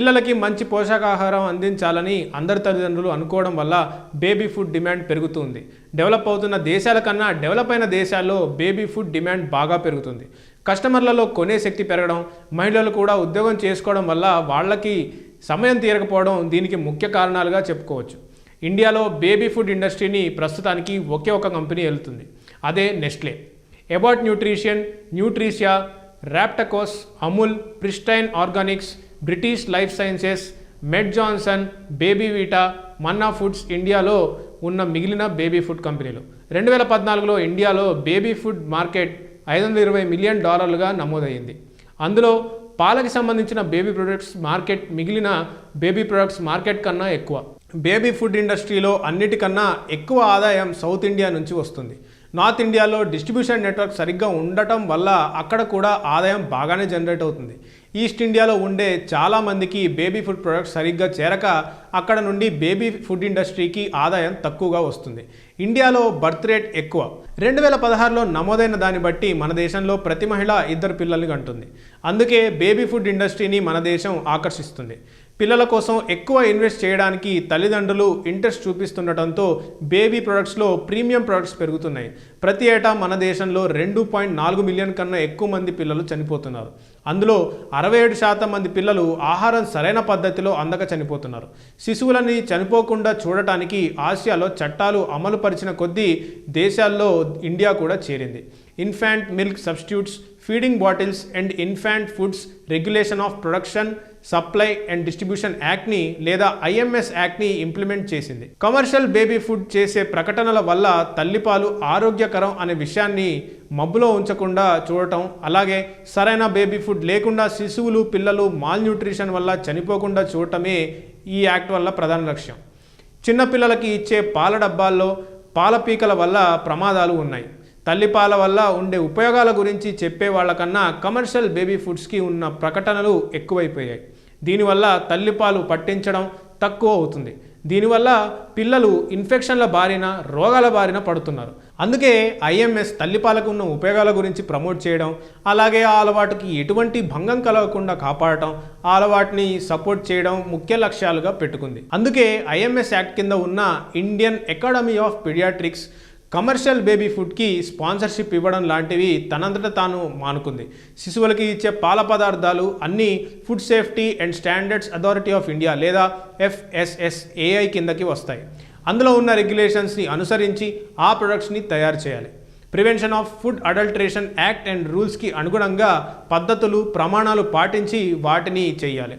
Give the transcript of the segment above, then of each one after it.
పిల్లలకి మంచి పోషకాహారం అందించాలని అందరి తల్లిదండ్రులు అనుకోవడం వల్ల బేబీ ఫుడ్ డిమాండ్ పెరుగుతుంది. డెవలప్ అవుతున్న దేశాల కన్నా డెవలప్ అయిన దేశాల్లో బేబీ ఫుడ్ డిమాండ్ బాగా పెరుగుతుంది. కస్టమర్లలో కొనే శక్తి పెరగడం, మహిళలు కూడా ఉద్యోగం చేసుకోవడం వల్ల వాళ్ళకి సమయం తీరకపోవడం దీనికి ముఖ్య కారణాలుగా చెప్పుకోవచ్చు. ఇండియాలో బేబీ ఫుడ్ ఇండస్ట్రీని ప్రస్తుతానికి ఒకే ఒక కంపెనీ వెళ్తుంది, అదే Nestle. Abbott Nutrition, Nutricia, Raptakos, Amul, Pristine Organics, British Life Sciences, Mead Johnson, Baby Vita, Manna Foods ఇండియాలో ఉన్న మిగిలిన బేబీ ఫుడ్ కంపెనీలు. 2014లో ఇండియాలో బేబీ ఫుడ్ మార్కెట్ $520 మిలియన్ నమోదయ్యింది. అందులో పాలకి సంబంధించిన బేబీ ప్రొడక్ట్స్ మార్కెట్ మిగిలిన బేబీ ప్రొడక్ట్స్ మార్కెట్ కన్నా ఎక్కువ. బేబీ ఫుడ్ ఇండస్ట్రీలో అన్నిటికన్నా ఎక్కువ ఆదాయం సౌత్ ఇండియా నుంచి వస్తుంది. నార్త్ ఇండియాలో డిస్ట్రిబ్యూషన్ నెట్వర్క్ సరిగ్గా ఉండటం వల్ల అక్కడ కూడా ఆదాయం బాగానే జనరేట్ అవుతుంది. ఈస్ట్ ఇండియాలో ఉండే చాలామందికి బేబీ ఫుడ్ ప్రొడక్ట్స్ సరిగ్గా చేరక అక్కడ నుండి బేబీ ఫుడ్ ఇండస్ట్రీకి ఆదాయం తక్కువగా వస్తుంది. ఇండియాలో బర్త్ రేట్ ఎక్కువ. 2016లో నమోదైన దాన్ని బట్టి మన దేశంలో ప్రతి మహిళ 2 పిల్లల్ని కంటుంది. అందుకే బేబీ ఫుడ్ ఇండస్ట్రీని మన దేశం ఆకర్షిస్తుంది. పిల్లల కోసం ఎక్కువ ఇన్వెస్ట్ చేయడానికి తల్లిదండ్రులు ఇంట్రెస్ట్ చూపిస్తుండటంతో బేబీ ప్రొడక్ట్స్లో ప్రీమియం ప్రొడక్ట్స్ పెరుగుతున్నాయి. ప్రతి ఏటా మన దేశంలో 2.4 మిలియన్ కన్నా ఎక్కువ మంది పిల్లలు చనిపోతున్నారు. అందులో 67% మంది పిల్లలు ఆహారం సరైన పద్ధతిలో అందక చనిపోతున్నారు. శిశువులని చనిపోకుండా చూడటానికి ఆసియాలో చట్టాలు అమలు పరిచిన కొద్దీ దేశాల్లో ఇండియా కూడా చేరింది. Infant milk substitutes, feeding bottles and infant foods regulation of production, supply and distribution యాక్ట్ని లేదా IMS యాక్ట్ని ఇంప్లిమెంట్ చేసింది. కమర్షియల్ బేబీ ఫుడ్ చేసే ప్రకటనల వల్ల తల్లిపాలు ఆరోగ్యకరం అనే విషయాన్ని మబ్బులో ఉంచకుండా చూడటం, అలాగే సరైన బేబీ ఫుడ్ లేకుండా శిశువులు, పిల్లలు మాల్ న్యూట్రిషన్ వల్ల చనిపోకుండా చూడటమే ఈ యాక్ట్ వల్ల ప్రధాన లక్ష్యం. చిన్నపిల్లలకి ఇచ్చే పాల డబ్బాల్లో పాల పీకల వల్ల ప్రమాదాలు ఉన్నాయి. తల్లిపాల వల్ల ఉండే ఉపయోగాల గురించి చెప్పే వాళ్ళకన్నా కమర్షియల్ బేబీ ఫుడ్స్కి ఉన్న ప్రకటనలు ఎక్కువైపోయాయి. దీనివల్ల తల్లిపాలు పట్టించడం తక్కువ అవుతుంది. దీనివల్ల పిల్లలు ఇన్ఫెక్షన్ల బారిన, రోగాల బారిన పడుతున్నారు. అందుకే IMS తల్లిపాలకు ఉన్న ఉపయోగాల గురించి ప్రమోట్ చేయడం, అలాగే ఆ అలవాటుకి ఎటువంటి భంగం కలగకుండా కాపాడటం, ఆ అలవాటుని సపోర్ట్ చేయడం ముఖ్య లక్ష్యాలుగా పెట్టుకుంది. అందుకే IMS యాక్ట్ కింద ఉన్న Indian academy of paediatrics commercial baby ఫుడ్కి స్పాన్సర్షిప్ ఇవ్వడం లాంటివి తనంతట తాను మానుకుంది. శిశువులకి ఇచ్చే పాల పదార్థాలు అన్నీ food safety and standards authority of India లేదా FSSAI కిందకి వస్తాయి. అందులో ఉన్న రెగ్యులేషన్స్ని అనుసరించి ఆ ప్రొడక్ట్స్ని తయారు చేయాలి. Prevention of food adulteration act and రూల్స్కి అనుగుణంగా పద్ధతులు, ప్రమాణాలు పాటించి వాటిని చేయాలి.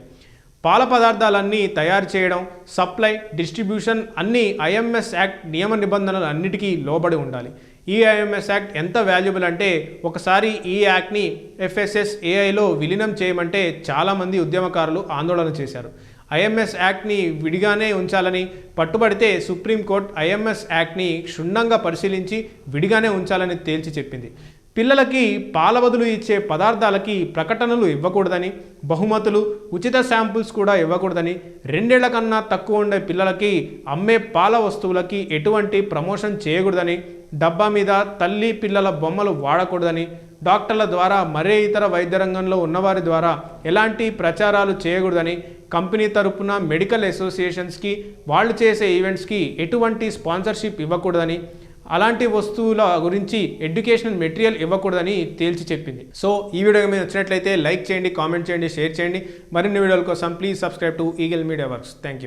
పాల పదార్థాలన్నీ తయారు చేయడం, సప్లై, డిస్ట్రిబ్యూషన్ అన్నీ IMS యాక్ట్ నియమ నిబంధనలు అన్నిటికీ లోబడి ఉండాలి. ఈ IMS యాక్ట్ ఎంత వాల్యుబుల్ అంటే ఒకసారి ఈ యాక్ట్ని FSSAIలో విలీనం చేయమంటే చాలామంది ఉద్యమకారులు ఆందోళన చేశారు. IMS యాక్ట్ని విడిగానే ఉంచాలని పట్టుబడితే సుప్రీంకోర్టు IMS యాక్ట్ని క్షుణ్ణంగా పరిశీలించి విడిగానే ఉంచాలని తేల్చి చెప్పింది. పిల్లలకి పాల బదులు ఇచ్చే పదార్థాలకి ప్రకటనలు ఇవ్వకూడదని, బహుమతులు, ఉచిత శాంపుల్స్ కూడా ఇవ్వకూడదని, 2 ఏళ్ల కన్నా తక్కువ ఉండే పిల్లలకి అమ్మే పాల వస్తువులకి ఎటువంటి ప్రమోషన్ చేయకూడదని, డబ్బా మీద తల్లి పిల్లల బొమ్మలు వాడకూడదని, డాక్టర్ల ద్వారా మరే ఇతర వైద్య రంగంలో ఉన్నవారి ద్వారా ఎలాంటి ప్రచారాలు చేయకూడదని, కంపెనీ తరపున మెడికల్ అసోసియేషన్స్కి వాళ్ళు చేసే ఈవెంట్స్కి ఎటువంటి స్పాన్సర్షిప్ ఇవ్వకూడదని, అలాంటి వస్తువుల గురించి ఎడ్యుకేషనల్ మెటీరియల్ ఇవ్వకూడదని తేల్చి చెప్పింది. సో ఈ వీడియో మీకు నచ్చినట్లయితే లైక్ చేయండి, కామెంట్ చేయండి, షేర్ చేయండి. మరిన్ని వీడియోల కోసం please subscribe to eagle media works. Thank you.